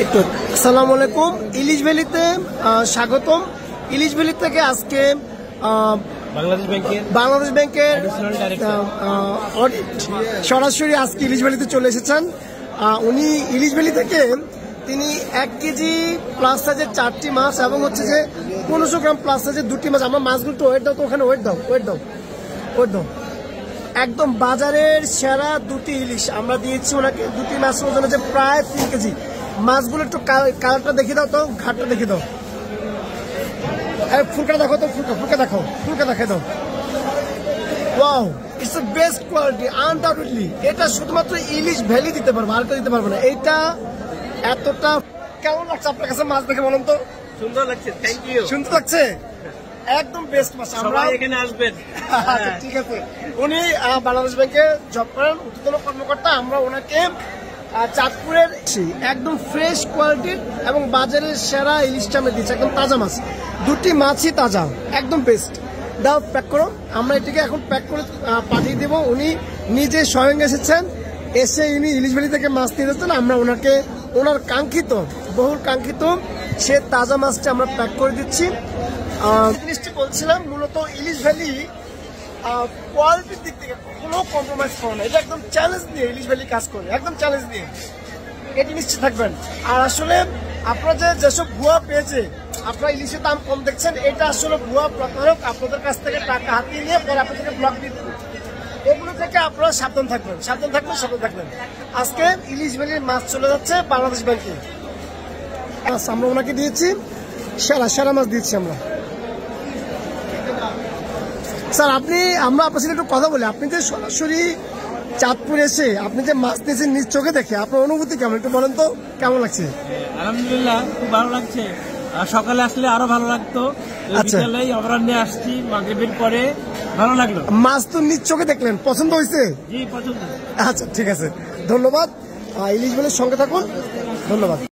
একটু আসসালামু আলাইকুম। ইলিশ ভ্যালিতে স্বাগতম। ইলিশ ভ্যালি থেকে আজকে বাংলাদেশ ব্যাংকের অডিট সরাসরি আজকে ইলিশ ভ্যালিতে চলে এসেছেন। উনি ইলিশ ভ্যালি থেকে তিনি 1 কেজি প্লাস সাইজের 4টি মাছ এবং হচ্ছে যে 1500 গ্রাম প্লাস সাইজের 2টি মাছ। আমার মাছগুলো তো ওয়েট দাও, তো ওখানে ওয়েট দাও। একদম বাজারের সেরা 2টি ইলিশ আমরা দিয়েছি ওনাকে। 2টি মাছ ওজন হচ্ছে প্রায় 3 কেজি। মাছগুলো একটু কালারটা দেখিয়ে দাও, তো ঘাটটা দেখিয়ে দাও, ফুলকা দেখো, তো ফুলকা দেখে দাও। Wow, it's the best quality undoubtedly. এটা শুধুমাত্র ইলিশ ভ্যালি দিতে পারবো, আর কেউ দিতে পারবো না। এইটা এতটা কেমন লাগছে আপনার কাছে মাছ দেখে বলুন তো? সুন্দর লাগছে, থ্যাংক ইউ। সুন্দর লাগছে, একদম বেস্ট মাছ। আমরা এখানে আসবেন। ঠিক আছে। উনি বাংলাদেশ ব্যাংকে জব করেন, ঊর্ধ্বতন কর্মকর্তা। আমরা ওনাকে চাঁদপুরের একদম ফ্রেশ কোয়ালিটির এবং বাজারের সেরা ইলিশটা আমি দিচ্ছি, একদম তাজা মাছ। 2টি মাছই তাজা, একদম বেস্ট। দাও, প্যাক করো। আমরা এটিকে এখন প্যাক করে পাঠিয়ে দেবো। উনি নিজে স্বয়ং এসেছেন, এসে উনি ইলিশ ভ্যালি থেকে মাছ নিয়ে যাচ্ছেন। আমরা ওনাকে ওনার বহুল কাঙ্ক্ষিত সে তাজা মাছটা আমরা প্যাক করে দিচ্ছি। জিনিসটি বলছিলাম, মূলত ইলিশ ভ্যালি কোয়ালিটির দিক থেকে কোনো কম্প্রোমাইজ করে না। এটা একদম চ্যালেঞ্জ নিয়ে ইলিশ ভ্যালি কাজ করে, একদম চ্যালেঞ্জ নিয়ে। এটি নিশ্চিত থাকবেন। আর আসলে আপনারা যেসব ভুয়া পেয়েছে, আপনারা ইলিশের দাম কম দেখছেন, এটা আসলে ভুয়া প্রতারক আপনাদের কাছ থেকে টাকা হাতিয়ে নিয়ে পরে আপনাদেরকে ব্লক দিয়ে দেবে। এগুলো থেকে আপনারা সাবধান থাকবেন। আজকে ইলিশ ভ্যালির মাছ চলে যাচ্ছে বাংলাদেশ ব্যাংকে। আমরা ওনাকে দিয়েছি সেরা মাছ দিচ্ছি আমরা। স্যার, আমরা আপনার সাথে একটু কথা বলি। আপনি যে সরাসরি চাঁদপুর এসে আপনি যে মাছ নিয়েছেন নিজ চোখে দেখে, আপনার অনুভূতি কেমন একটু বলেন তো, কেমন লাগছে? আলহামদুলিল্লাহ, খুব ভালো লাগছে। সকালে আসলে আরো ভালো লাগতো, বিকেলেই অপরাহ্নে আসছি, মাগরিবের পরে ভালো লাগলো। মাছ তো নিজ চোখে দেখলেন, পছন্দ হয়েছে? জি, পছন্দ। আচ্ছা, ঠিক আছে, ধন্যবাদ। ইলিশ ভ্যালির সঙ্গে থাকুন, ধন্যবাদ।